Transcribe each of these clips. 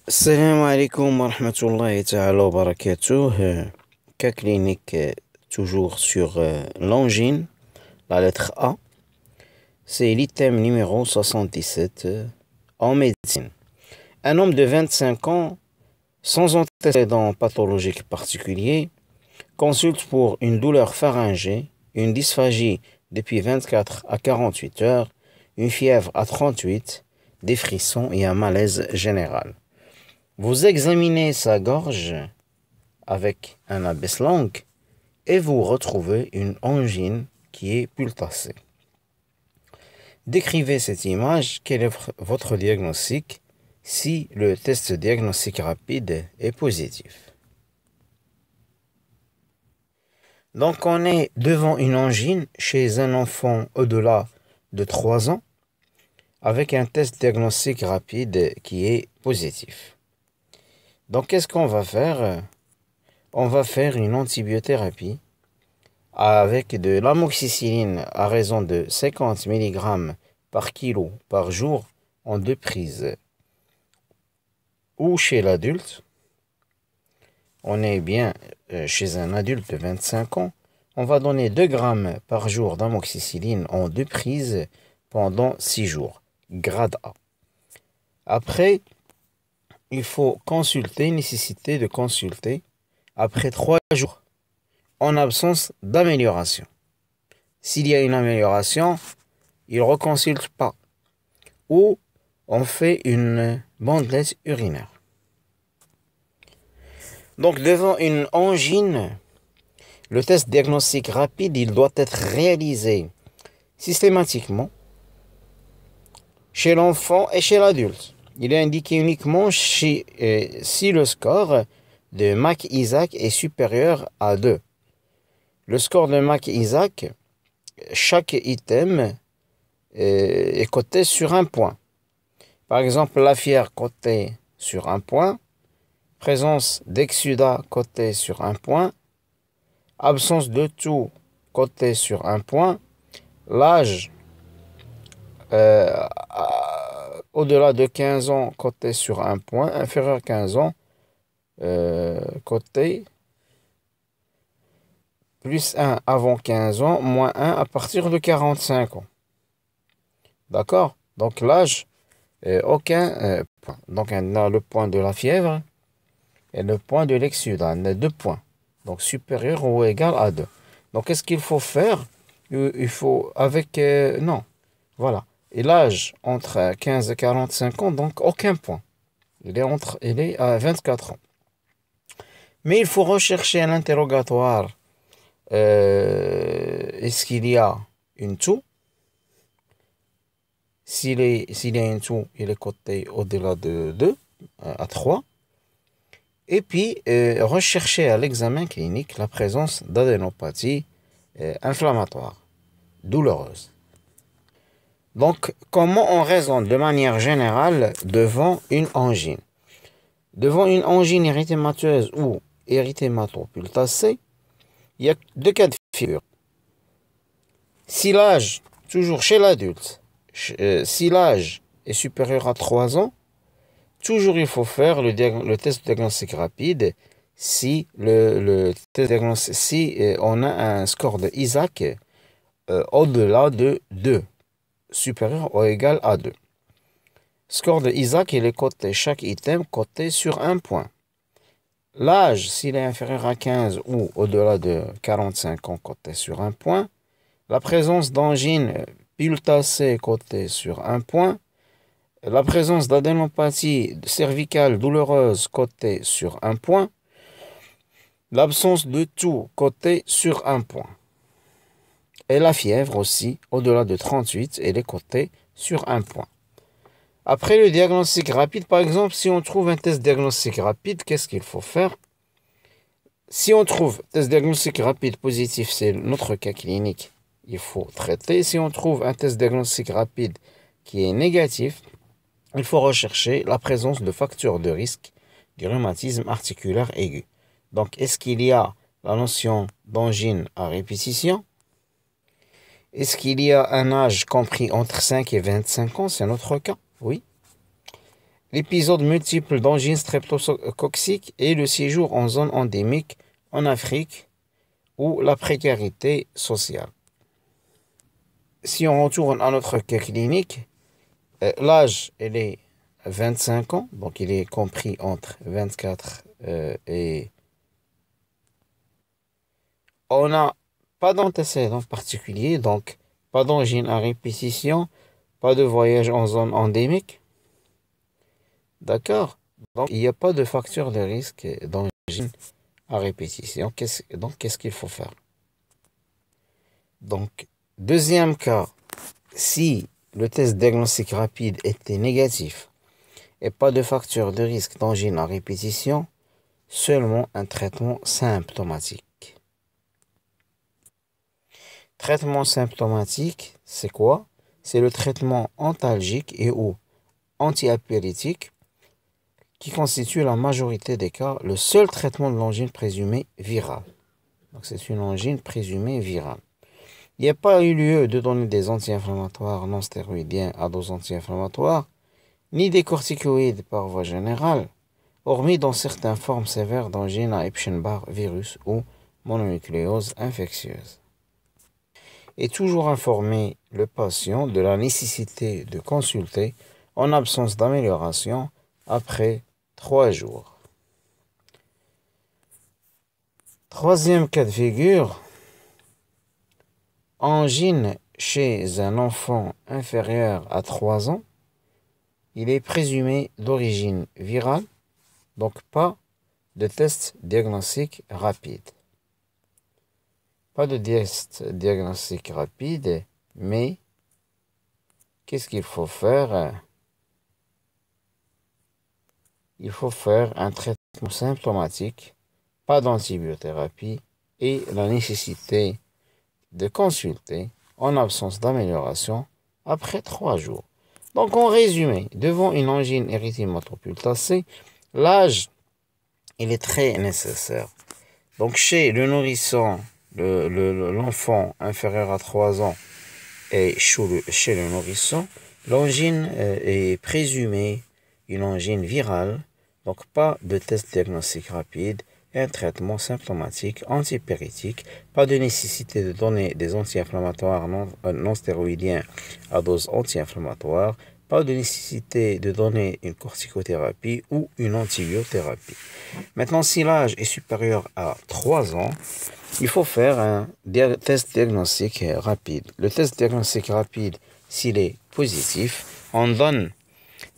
السلام عليكم ورحمة الله تعالى وبركاته. Cas clinique toujours sur l'angine, la lettre A. C'est l'item numéro 77 en médecine. Un homme de 25 ans, sans antécédent pathologique particulier, consulte pour une douleur pharyngée, une dysphagie depuis 24 à 48 heures, une fièvre à 38, des frissons et un malaise général. Vous examinez sa gorge avec un abaisse-langue et vous retrouvez une angine qui est pulsacée. Décrivez cette image, quel est votre diagnostic si le test diagnostic rapide est positif. Donc on est devant une angine chez un enfant au-delà de 3 ans avec un test diagnostic rapide qui est positif. Donc, qu'est-ce qu'on va faire? On va faire une antibiothérapie avec de l'amoxicilline à raison de 50 mg par kilo par jour en 2 prises. Ou chez l'adulte, on est bien chez un adulte de 25 ans, on va donner 2 grammes par jour d'amoxicilline en 2 prises pendant 6 jours, grade A. Après, il faut nécessité de consulter après 3 jours en absence d'amélioration. S'il y a une amélioration, il ne reconsulte pas ou on fait une bandelette urinaire. Donc devant une angine, le test diagnostic rapide, il doit être réalisé systématiquement chez l'enfant et chez l'adulte. Il est indiqué uniquement si le score de Mac-Isaac est supérieur à 2. Le score de Mac-Isaac, chaque item est coté sur un point. Par exemple, la fièvre cotée sur un point, présence d'exsudat cotée sur un point, absence de toux cotée sur un point, l'âge au-delà de 15 ans, coté sur un point, inférieur à 15 ans, coté plus 1 avant 15 ans, moins 1 à partir de 45 ans. D'accord? Donc l'âge, aucun point. Donc on a le point de la fièvre et le point de l'exsudat. On a 2 points. Donc supérieur ou égal à 2. Donc qu'est-ce qu'il faut faire? Il faut avec... non, voilà. Et l'âge entre 15 et 45 ans, donc aucun point. Il est à 24 ans. Mais il faut rechercher un interrogatoire. Est-ce qu'il y a une toux? S'il y a une toux, il est coté au-delà de 2 à 3. Et puis, rechercher à l'examen clinique la présence d'adénopathie inflammatoire, douloureuse. Donc, comment on raisonne de manière générale devant une angine? Devant une angine érythémateuse ou érythématopulsacée, il y a 2 cas de figure. Si l'âge, toujours chez l'adulte, si l'âge est supérieur à 3 ans, toujours il faut faire le test diagnostic rapide si on a un score de Isaac au-delà de 2. Supérieur ou égal à 2. Score de Isaac, il est coté, chaque item coté sur un point. L'âge, s'il est inférieur à 15 ou au-delà de 45 ans, coté sur un point. La présence d'angine pulsacée coté sur un point. La présence d'adénopathie cervicale douloureuse coté sur un point. L'absence de toux coté sur un point. Et la fièvre aussi, au-delà de 38, elle est cotée sur un point. Après le diagnostic rapide, par exemple, si on trouve un test diagnostic rapide, qu'est-ce qu'il faut faire? Si on trouve un test diagnostic rapide positif, c'est notre cas clinique, il faut traiter. Si on trouve un test diagnostic rapide qui est négatif, il faut rechercher la présence de facteurs de risque du rhumatisme articulaire aigu. Donc, est-ce qu'il y a la notion d'angine à répétition? Est-ce qu'il y a un âge compris entre 5 et 25 ans? C'est notre cas, oui. l'épisode multiple d'angine streptococcique et le séjour en zone endémique en Afrique ou la précarité sociale. Si on retourne à notre cas clinique, l'âge, il est 25 ans, donc il est compris entre 24 et... On n'a pas d'antécédents particuliers, donc pas d'angine à répétition, pas de voyage en zone endémique. D'accord? Donc il n'y a pas de facteur de risque d'angine à répétition. Donc qu'est-ce qu'il faut faire? Donc, deuxième cas, si le test diagnostic rapide était négatif et pas de facteur de risque d'angine à répétition, seulement un traitement symptomatique. Traitement symptomatique, c'est quoi? C'est le traitement antalgique et ou antiapyrétique qui constitue la majorité des cas le seul traitement de l'angine présumée virale. Donc c'est une angine présumée virale. Il n'y a pas eu lieu de donner des anti-inflammatoires non stéroïdiens à dose anti-inflammatoire, ni des corticoïdes par voie générale, hormis dans certaines formes sévères d'angine à Epstein-Barr virus ou mononucléose infectieuse. Et toujours informer le patient de la nécessité de consulter en absence d'amélioration après 3 jours. Troisième cas de figure, angine chez un enfant inférieur à 3 ans. Il est présumé d'origine virale, donc pas de test diagnostic rapide. Pas de test diagnostic rapide, mais qu'est-ce qu'il faut faire? Il faut faire un traitement symptomatique, pas d'antibiothérapie et la nécessité de consulter en absence d'amélioration après 3 jours. Donc en résumé, devant une angine érythématopultacée, l'âge, il est très nécessaire. Donc chez le nourrisson, l'enfant inférieur à 3 ans et chez le nourrisson, l'angine est présumée une angine virale, donc pas de test diagnostic rapide, et un traitement symptomatique antipyrétique, pas de nécessité de donner des anti-inflammatoires non stéroïdiens à dose anti-inflammatoire, pas de nécessité de donner une corticothérapie ou une antibiothérapie. Maintenant, si l'âge est supérieur à 3 ans, il faut faire un test diagnostic rapide. Le test diagnostic rapide, s'il est positif, on donne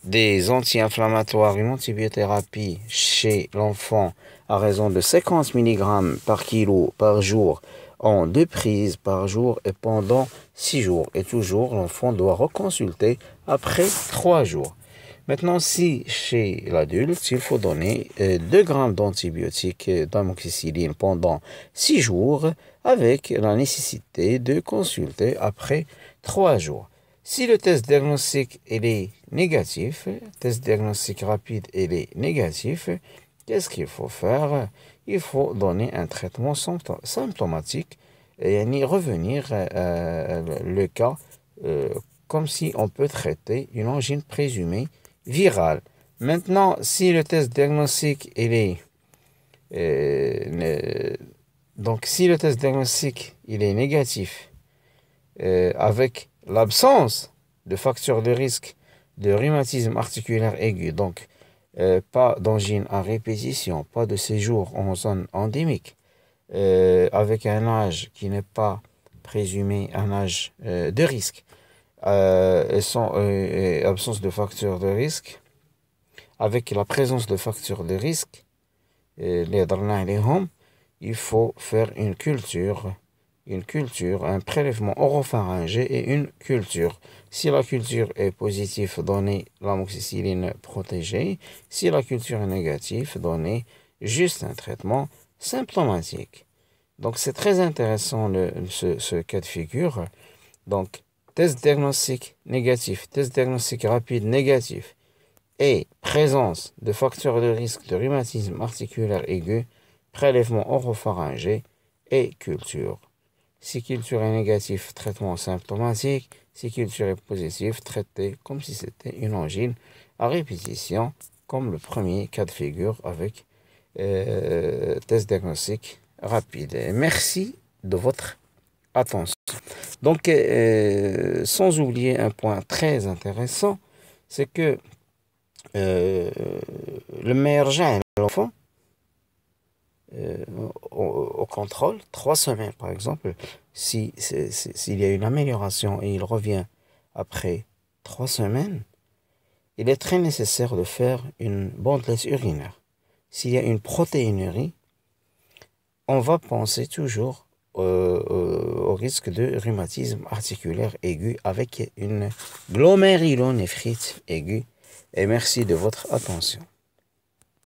des anti-inflammatoires, une antibiothérapie chez l'enfant à raison de 50 mg par kilo par jour en 2 prises par jour et pendant 6 jours. Et toujours, l'enfant doit reconsulter après 3 jours. Maintenant, si chez l'adulte, il faut donner 2 grammes d'antibiotiques d'amoxicilline pendant 6 jours avec la nécessité de consulter après 3 jours. Si le test diagnostic est négatif, test diagnostic rapide est négatif, qu'est-ce qu'il faut faire? Il faut donner un traitement symptomatique et revenir le cas comme si on peut traiter une angine présumée virale. Maintenant, si le test diagnostic si le test diagnostic est négatif avec l'absence de facteurs de risque de rhumatisme articulaire aigu, donc pas d'angine à répétition, pas de séjour en zone endémique, avec un âge qui n'est pas présumé un âge de risque, et absence de facteurs de risque, avec la présence de facteurs de risque, il faut faire une culture, un prélèvement oropharyngé et une culture. Si la culture est positive, donnez l'amoxicilline protégée. Si la culture est négative, donnez juste un traitement symptomatique. Donc c'est très intéressant ce cas de figure. Donc test diagnostic négatif, test diagnostic rapide négatif et présence de facteurs de risque de rhumatisme articulaire aigu, prélèvement oropharyngé et culture. Si culture est négative, traitement symptomatique. Si culture est positive, traité comme si c'était une angine à répétition, comme le premier cas de figure avec test diagnostic rapide. Et merci de votre attention. Donc, sans oublier un point très intéressant, c'est que le meilleur gène de l'enfant, au contrôle, 3 semaines par exemple, s'il y a une amélioration et il revient après 3 semaines, il est très nécessaire de faire une bandelette urinaire. S'il y a une protéinurie, on va penser toujours au risque de rhumatisme articulaire aigu avec une glomérulonéphrite aiguë. Et merci de votre attention.